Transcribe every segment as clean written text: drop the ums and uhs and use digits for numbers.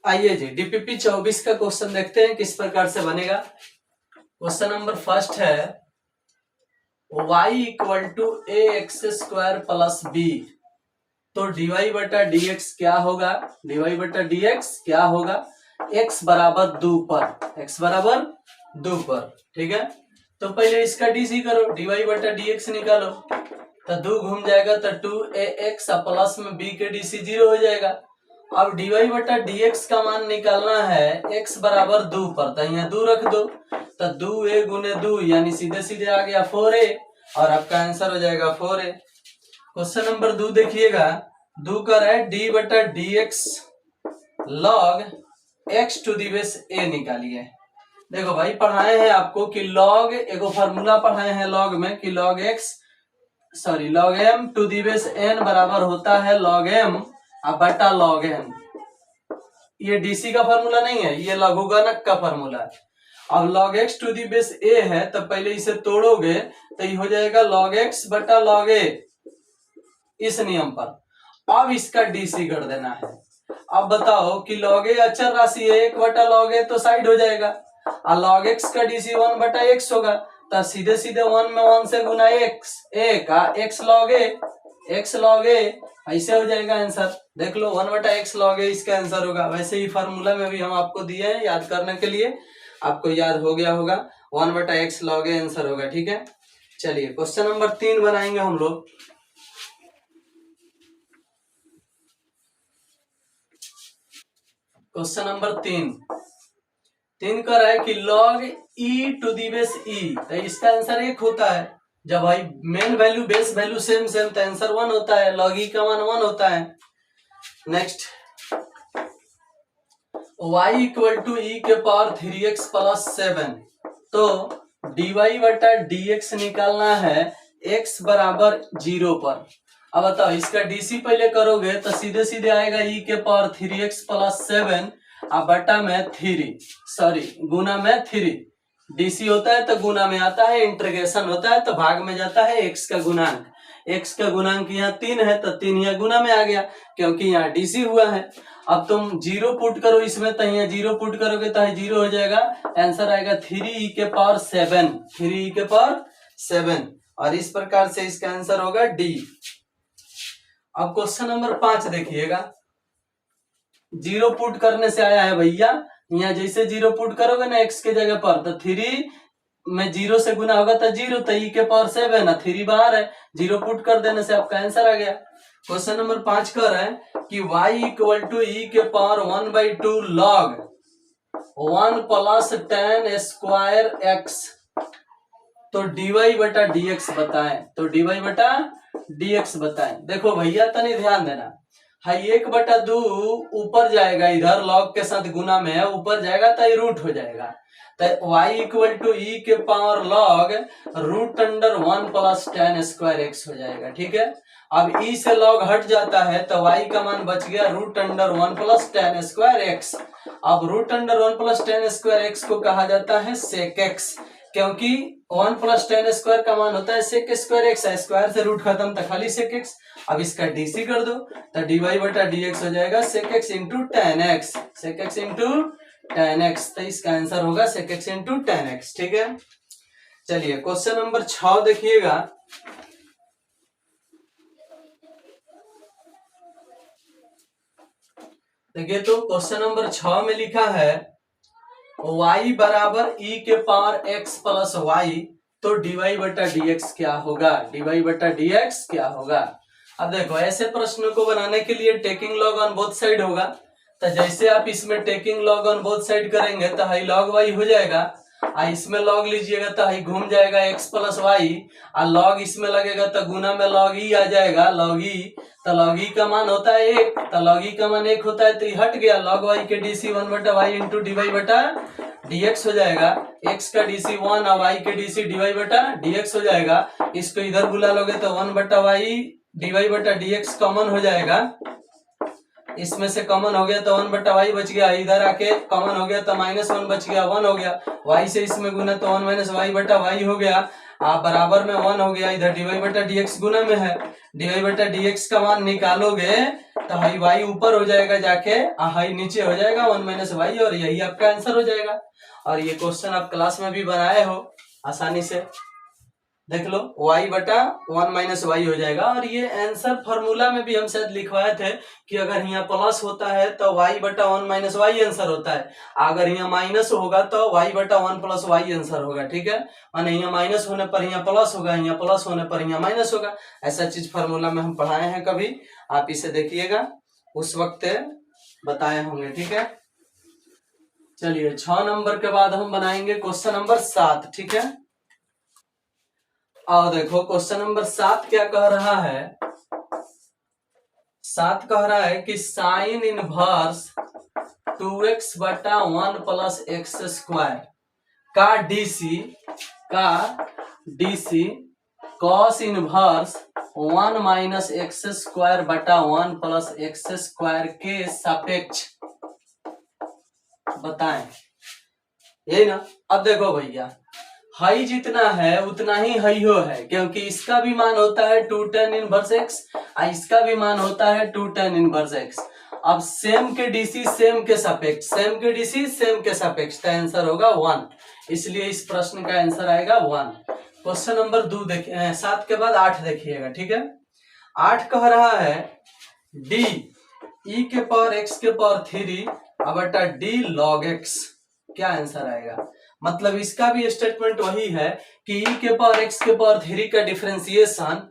आइए जी डीपीपी 24 का क्वेश्चन देखते हैं किस प्रकार से बनेगा। क्वेश्चन नंबर फर्स्ट है y equal to A X square plus B. तो dy बटा dx क्या होगा, dy बटा dx क्या होगा, x बराबर 2 पर, x बराबर 2 पर, ठीक है। तो पहले इसका डीसी करो, dy बटा dx निकालो, तो 2 घूम जाएगा तो 2ax प्लस में b के डीसी 0 हो जाएगा। अब dy बटा dx का मान निकालना है x बराबर 2 पर, तो यहाँ 2 रख दो, तो 2a गुने 2 यानी सीधे सीधे आ गया 4a और आपका आंसर हो जाएगा 4a। क्वेश्चन नंबर 2 देखिएगा, 2 का है d बटा dx log x to the base a निकालिए। देखो भाई पढ़ाए हैं आपको कि log एगो फार्मूला पढ़ाए हैं log में कि log m to the base n बराबर होता है log m अब बटा log n। ये डीसी का फार्मूला नहीं है, ये लघुगणक का फार्मूला है। अब log x to the base a है तो पहले इसे तोड़ोगे तो ये हो जाएगा log x बटा log a इस नियम पर। अब इसका डीसी कर देना है। अब बताओ कि log a अचर राशि है, 1 बटा log a तो साइड हो जाएगा और log x का डीसी 1 बटा x होगा, तो सीधे सीधे 1 में 1 से गुना x, a का x log a ऐसे हो जाएगा आंसर। देख लो 1 बटा x log a इसका आंसर होगा। वैसे ही फार्मूला में भी हम आपको दिए हैं याद करने के लिए, आपको याद हो गया होगा, 1 बटा x log a आंसर होगा, ठीक है। चलिए क्वेश्चन नंबर 3 बनाएंगे हम लोग। क्वेश्चन नंबर 3 कर रहा है कि log e to the base e, तो इसका आंसर 1 होता है। जब भाई main value base value same तो आंसर 1 होता है, log e का मान 1 होता है। Next y equal to e के पावर 3x प्लस 7। तो dy बटा dx निकालना है x बराबर 0 पर। अब बताओ इसका डीसी पहले करोगे तो सीधे सीधे आएगा e के पावर 3x प्लस 7 अब बटा में 3 गुना में 3। डीसी होता है तो गुना में आता है, इंटीग्रेशन होता है तो भाग में जाता है x का गुणांक। x का गुणांक यहाँ 3 है तो 3 यहाँ गुना में आ गया क्योंकि यहाँ डीसी हुआ है। अब तुम 0 पुट करो इसमें तो यहाँ 0 पुट करोगे तो 0 हो जाएगा, आंसर आएगा 3e के पावर 7, 3e के पावर 7 और इस प्रकार से इसका आंसर होगा डी। अब क्वेश्चन नंबर 5 देखिएगा, 0 पुट करने से आया है भैया, यहाँ जैसे 0 पुट करोगे ना x के जगह पर तो 3 में 0 से गुना होगा तो 0, तो e के पावर 7 है, 3 बाहर है, 0 पुट कर देने से आपका आंसर आ गया। क्वेश्चन नंबर 5 कर रहा है कि y इक्वल टू e के power 1/2 log 1 plus tan square x। तो dy बटा dx बताएं, तो dy बटा dx बताएं। देखो भैया तनी ध्यान देना, हाई 1/2 ऊपर जाएगा, इधर log के साथ गुना में है, ऊपर जाएगा तो ये रूट हो जाएगा, तो y इक्वल टू e के power log root under 1 plus tan square x हो जाएगा, ठीक है। अब e से log हट जाता है तो y का मान बच गया root under 1 plus tan square x। अब root under 1 plus tan square x को कहा जाता है sec x, क्योंकि 1 प्लस tan स्क्वायर का मान होता है sec स्क्वायर x, स्क्वायर से रूट खत्म तो खाली sec x। अब इसका डीसी कर दो तो dy बटा dx हो जाएगा sec x into tan x, sec x into tan x, तो इसका आंसर होगा sec x into tan x, ठीक है। चलिए क्वेश्चन नंबर 6 देखिएगा, देखिए तो क्वेश्चन नंबर 6 में लिखा है y बराबर e के पावर x प्लस y, तो dy बटा dx क्या होगा, dy बटा dx क्या होगा। अब देखो ऐसे प्रश्नों को बनाने के लिए taking log on both side होगा, तो जैसे आप इसमें taking log on both side करेंगे तो हाई लॉग y हो जाएगा, इसमें लॉग लीजिएगा तो हाई घूम जाएगा x प्लस y, और लॉग इसमें लगेगा तो गुना में log e आ जाएगा, log e, तो log e का मान होता है 1, तो log e का मान 1 होता है तो ये हट गया, log y के डीसी 1 बटा y इंटू dy बटा dx हो जाएगा, x का डीसी 1 और y के डीसी dy बटा dx हो जाएगा। इसको इधर बुला लोगे तो 1 बटा y dy बटा dx कॉमन हो जाएगा, इसमें से कॉमन हो गया तो 1 बटा y बच गया, इधर आके कॉमन हो गया तो -1 बच गया, 1 हो गया, y से इसमें गुना तो 1 माइनस y बटा y हो गया, बराबर में 1 हो गया, इधर dy बटा dx गुना में है, dy बटा dx का मान निकालोगे तो हाई वाई ऊपर हो जाएगा जाके, हाई नीचे हो जाएगा 1 माइनस वाई, और यही आपका आंसर हो जाएगा। और ये क्वेश्चन आप क्लास में भी बनाए हो आसानी से, देख लो y बटा 1 माइनस वाई हो जाएगा। और ये आंसर फॉर्मूला में भी हम शायद लिखवाए थे कि अगर यहाँ प्लस होता है तो y बटा 1 माइनस वाई आंसर होता है, अगर यहाँ माइनस होगा तो y बटा 1 प्लस वाई आंसर होगा, ठीक है। माने यहाँ माइनस होने पर यहाँ प्लस होगा, यहाँ प्लस होने पर यहाँ माइनस होगा, ऐसा चीज फॉर्मूला में हम पढ़ाए हैं कभी, आप इसे देखिएगा, उस वक्त बताए होंगे, ठीक है। चलिए 6 नंबर के बाद हम बनाएंगे क्वेश्चन नंबर 7, ठीक है। और देखो क्वेश्चन नंबर 7 क्या कह रहा है, 7 कह रहा है कि साइन इनवर्स 2x बटा 1 प्लस एक्स स्क्वायर का DC cos inverse 1 minus x square बटा 1 प्लस एक्स स्क्वायर के सापेक्ष बताएं, यही ना। अब देखो भैया, हाई जितना है उतना ही हाई हो है, क्योंकि इसका भी मान होता है 2 tan इनवर्स एक्स, इसका भी मान होता है 2 tan इनवर्स एक्स। अब सेम के डीसी सेम के सापेक्ष, सेम के डीसी सेम के सापेक्ष, तो आंसर होगा 1, इसलिए इस प्रश्न का आंसर आएगा 1। क्वेश्चन नंबर 2 देखिए, 7 के बाद 8 देखिएगा, ठीक है। 8 कह रहा है डी ई के पावर एक्स के पावर 3 बटा डी लॉग एक्स, क्या आंसर आएगा। मतलब इसका भी स्टेटमेंट वही है कि ई के पावर एक्स के पावर 3 का डिफरेंशिएशन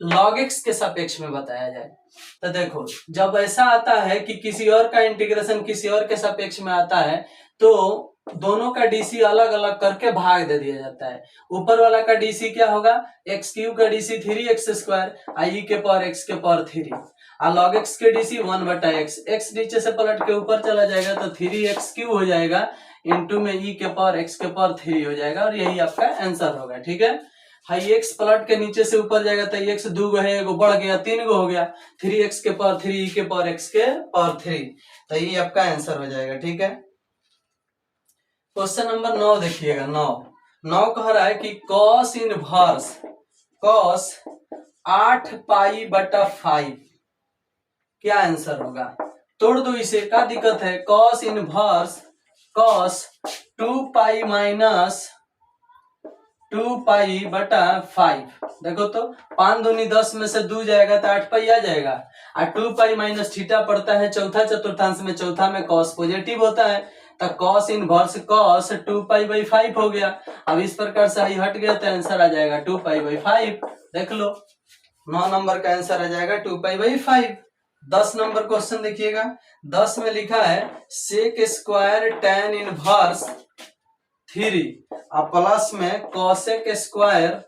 लॉग एक्स के सापेक्ष में बताया जाए। तो देखो, जब ऐसा आता है कि किसी और का इंटीग्रेशन किसी और के सापेक्ष में आता है, तो दोनों का डीसी अलग अलग करके भाग दे दिया जाता है। ऊपर वाला का डीसी क्या होगा, एक्स क्यूब का डीसी 3x स्क्वायर, आई के पावर एक्स के पावर 3, और लॉग एक्स के डीसी 1 बटा एक्स, एक्स नीचे से पलट के ऊपर चला जाएगा तो 3x क्यूब हो जाएगा, इंटू में ई के पावर एक्स के पावर 3 हो जाएगा, और यही आपका आंसर होगा, ठीक है। हाई एक्स पलट के नीचे से ऊपर जाएगा तो एक्स 2 है, एगो बढ़ गया 3 गो हो गया, 3x के पावर 3 ई के पावर एक्स के पावर 3, तो ये आपका आंसर हो जाएगा, ठीक है। क्वेश्चन नंबर 9 देखिएगा, 9 कह रहा है कि कॉस इनवर्स कॉस 8 पाई बटा 5, क्या आंसर होगा। तोड़ दो इसे, क्या दिक्कत है। Cos inverse cos 2 pi minus 2 पाई बटा 5, देखो तो 5 दूनी 10 में से 2 जाएगा तो 8 पाई आ जाएगा, और 2 पाई माइनस थीटा पड़ता है चौथा चतुर्थांश में, चौथा में कॉस पॉजिटिव होता है, तो cos inverse cos 2 pi by 5 हो गया। अब इस प्रकार से ही हट गया तो आंसर आ जाएगा 2 पाई बाई 5, देख लो 9 नंबर का आंसर आ जाएगा 2 पाई बाई 5। 10 नंबर क्वेश्चन देखिएगा, 10 में लिखा है सेक स्क्वायर tan इनवर्स 3 और प्लस में कॉसेक स्क्वायर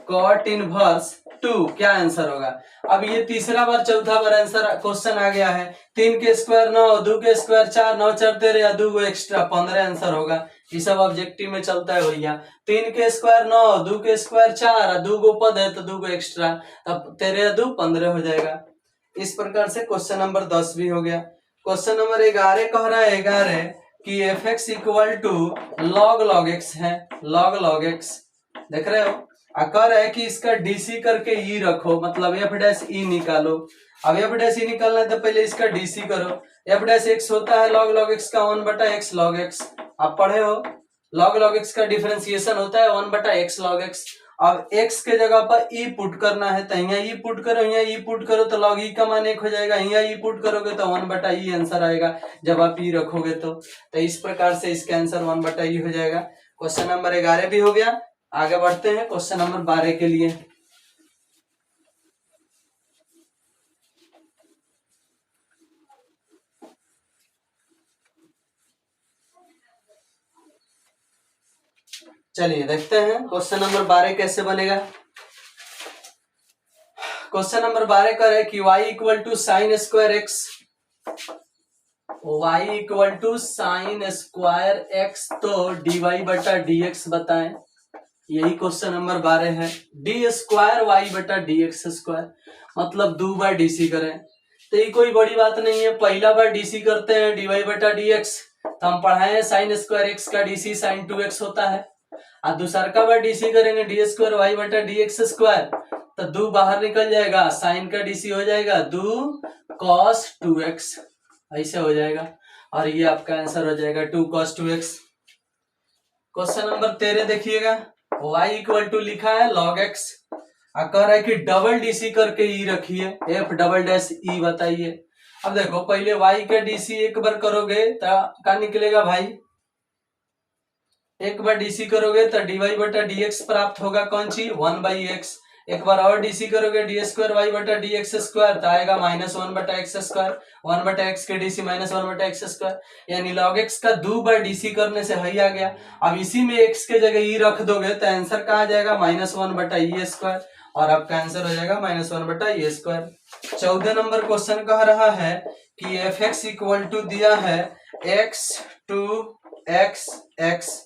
कॉट इनवर्स 2, क्या आंसर होगा। अब ये तीसरा बार चौथा बार आंसर क्वेश्चन आ गया है, 3 के स्क्वायर 9, 2 के स्क्वायर 4, 9 4 13, 2 गो एक्स्ट्रा 15 आंसर होगा। ये सब ऑब्जेक्टिव में चलता है भैया, 3 के स्क्वायर 9, 2 के स्क्वायर 4, 2 गो पद है तो 2 गो एक्स्ट्रा, तब 13 2 15 हो जाएगा। इस प्रकार से क्वेश्चन नंबर 10 भी हो गया। क्वेश्चन नंबर 11 कह रहा है 11 कि F X equal to log log X है, लॉग एक्स देख रहे हो, कह रहा है कि इसका डीसी करके ई रखो, मतलब एफ डैश ई निकालो। अब एफ डैश ई निकालना है तो पहले इसका डीसी करो। एफ डैश एक्स होता है लॉग लॉग एक्स का 1 बटा एक्स लॉग एक्स, आप पढ़े हो। लॉग लॉग एक्स का डिफरेंशिएशन होता है 1 बटा एक्स लॉग एक्स। अब x के जगह पर ई पुट करना है तो यहाँ ई पुट करो, यहाँ ई पुट करो तो लॉग ई का मान 1 हो जाएगा, यहाँ ई पुट करोगे तो 1 बटा ई आंसर आएगा जब आप ई रखोगे तो इस प्रकार से इसका आंसर 1 बटा ई हो जाएगा। क्वेश्चन नंबर 11 भी हो गया। आगे बढ़ते हैं क्वेश्चन नंबर 12 के लिए। चलिए देखते हैं क्वेश्चन नंबर 12 कैसे बनेगा। क्वेश्चन नंबर 12 कर है कि y equal to sine square X, y equal to sine square X, तो dy बटा dx बताएं। यही क्वेश्चन नंबर 12 है। डी स्क्वायर वाई बटा डी एक्स स्क्वायर, मतलब 2 बार डीसी करें तो ये कोई बड़ी बात नहीं है। पहला बार डीसी करते हैं डी वाई बटा डी एक्स, तो हम पढ़ाए हैं साइन स्क्वायर एक्स का डीसी साइन 2x होता है, और दूसरा का बार डीसी करेंगे डी स्क्वायर वाई बटा डी एक्स स्क्वायर, तो 2 बाहर निकल जाएगा, साइन का डीसी हो जाएगा 2 cos 2x, ऐसे हो जाएगा और ये आपका आंसर हो जाएगा 2 cos 2x। क्वेश्चन नंबर 13 देखिएगा, y इक्वल टू लिखा है log x, कह रहा है कि डबल डीसी करके ई रखिए, f डबल डैश ई बताइए। अब देखो पहले y का डीसी एक बार करोगे तो क्या निकलेगा भाई, एक बार डीसी करोगे तो dy बटा dx प्राप्त होगा, कौन सी 1/x। एक बार और डीसी करोगे डी स्क्वायर वाई बटा डी एक्स स्क्वायर तो आएगा -1 बटा एक्स स्क्वायर, 1 बटा एक्स के डीसी -1 बटा एक्स स्क्वायर, यानी log x का 2 बार डीसी करने से ही आ गया। अब इसी में x के जगह ई रख दोगे तो आंसर कहा जाएगा -1 बटा ई स्क्वायर और आपका आंसर हो जाएगा -1 बटा ई स्क्वायर। 14 नंबर क्वेश्चन कह रहा है कि एफ एक्स इक्वल टू दिया है x टू x,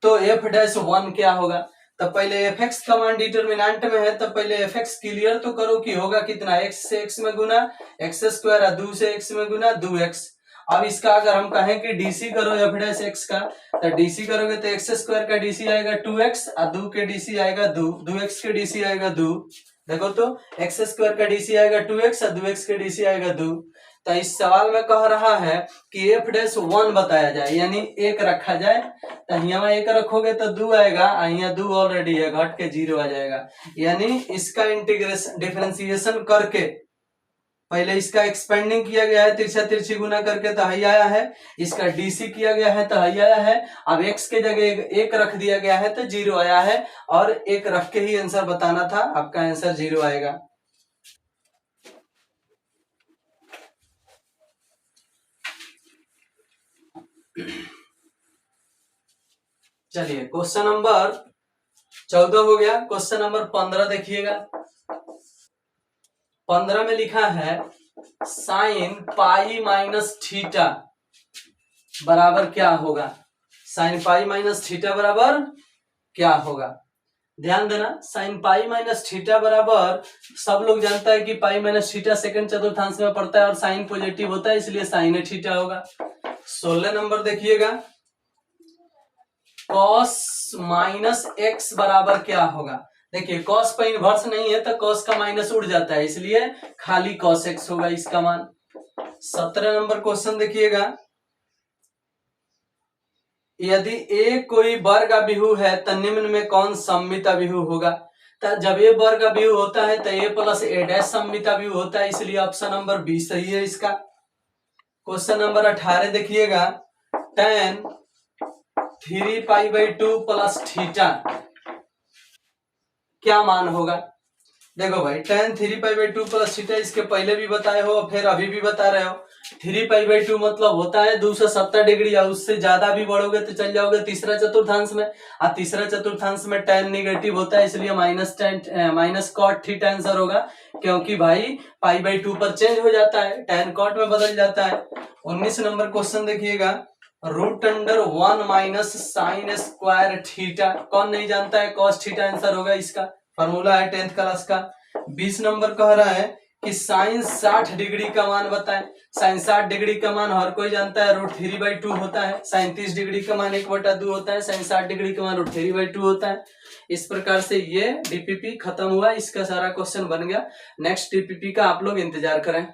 तो एफ डैश 1 क्या होगा। तब पहले एफ एक्स का मान डिटर्मिनेंट में है, तब पहले एफ एक्स क्लियर तो करो कि होगा कितना, x से x में गुना एक्स स्क्वायर, 2 से x में गुना 2x। अब इसका अगर हम कहें कि डीसी करो एफ डैश एक्स का, तो डीसी करोगे तो एक्स स्क्वायर का डीसी आएगा 2x और 2 के डीसी आएगा 2x के डीसी आएगा 2। देखो तो एक्स स्क्वायर का डीसी आएगा 2x और 2x के डीसी आएगा 2। तो इस सवाल में कह रहा है कि एफ डैश 1 बताया जाए, यानी एक रखा जाए, तो यहाँ एक रखोगे तो 2 आएगा, यहाँ 2 ऑलरेडी है, घट के 0 आ जाएगा। यानी इसका इंटीग्रेशन डिफरेंशिएशन करके पहले इसका एक्सपेंडिंग किया गया है, तिरछा तिरछी गुना करके तो ही आया है, इसका डीसी किया गया है तो ही आया है। अब एक्स के जगह एक रख दिया गया है तो 0 आया है और एक रख के ही आंसर बताना था, आपका आंसर 0 आएगा। चलिए क्वेश्चन नंबर 14 हो गया। क्वेश्चन नंबर 15 देखिएगा, 15 में लिखा है साइन पाई माइनस थीटा बराबर क्या होगा, साइन पाई माइनस थीटा बराबर क्या होगा। ध्यान देना, साइन पाई माइनस थीटा बराबर, सब लोग जानता है कि पाई माइनस थीटा सेकंड चतुर्थांश में पड़ता है और साइन पॉजिटिव होता है, इसलिए साइन थीटा होगा। 16 नंबर देखिएगा, cos माइनस एक्स बराबर क्या होगा। देखिए cos पर इनवर्स नहीं है तो cos का माइनस उड़ जाता है, इसलिए खाली cos x होगा इसका मान। 17 नंबर क्वेश्चन देखिएगा, यदि a कोई वर्ग अभिहु है तो निम्न में कौन सममित अभिहु होगा। तो जब a वर्ग अभिहु होता है तो a प्लस a डैश सममित अभिहु होता है, इसलिए ऑप्शन नंबर बी सही है इसका। क्वेश्चन नंबर 18 देखिएगा, tan 3π/2 प्लस थीटा क्या मान होगा। देखो भाई tan 3π/2 प्लस थीटा इसके पहले भी बताए हो और फिर अभी भी बता रहे हो। 3π/2 मतलब होता है 270 डिग्री, या उससे ज्यादा भी बढ़ोगे तो चल जाओगे तीसरा चतुर्थांश में, और तीसरा चतुर्थांश में tan नेगेटिव होता है, इसलिए माइनस कॉट थीटा आंसर होगा, क्योंकि भाई π/2 पर चेंज हो जाता है, tan कॉट में बदल जाता है। 19 नंबर क्वेश्चन देखिएगा, √1 माइनस साइन स्क्वायर थीटा, कौन नहीं जानता है, cos थीटा आंसर होगा इसका, फॉर्मूला है 10th क्लास का। 20 नंबर कह रहा है कि साइन 60 डिग्री का मान बताएं। साइन 60 डिग्री का मान हर कोई जानता है √3/2 होता है, साइन 30 डिग्री का मान 1/2 होता है, साइन 60 डिग्री का मान √3/2 होता है। इस प्रकार से ये डीपीपी खत्म हुआ, इसका सारा क्वेश्चन बन गया। नेक्स्ट डीपीपी का आप लोग इंतजार करें।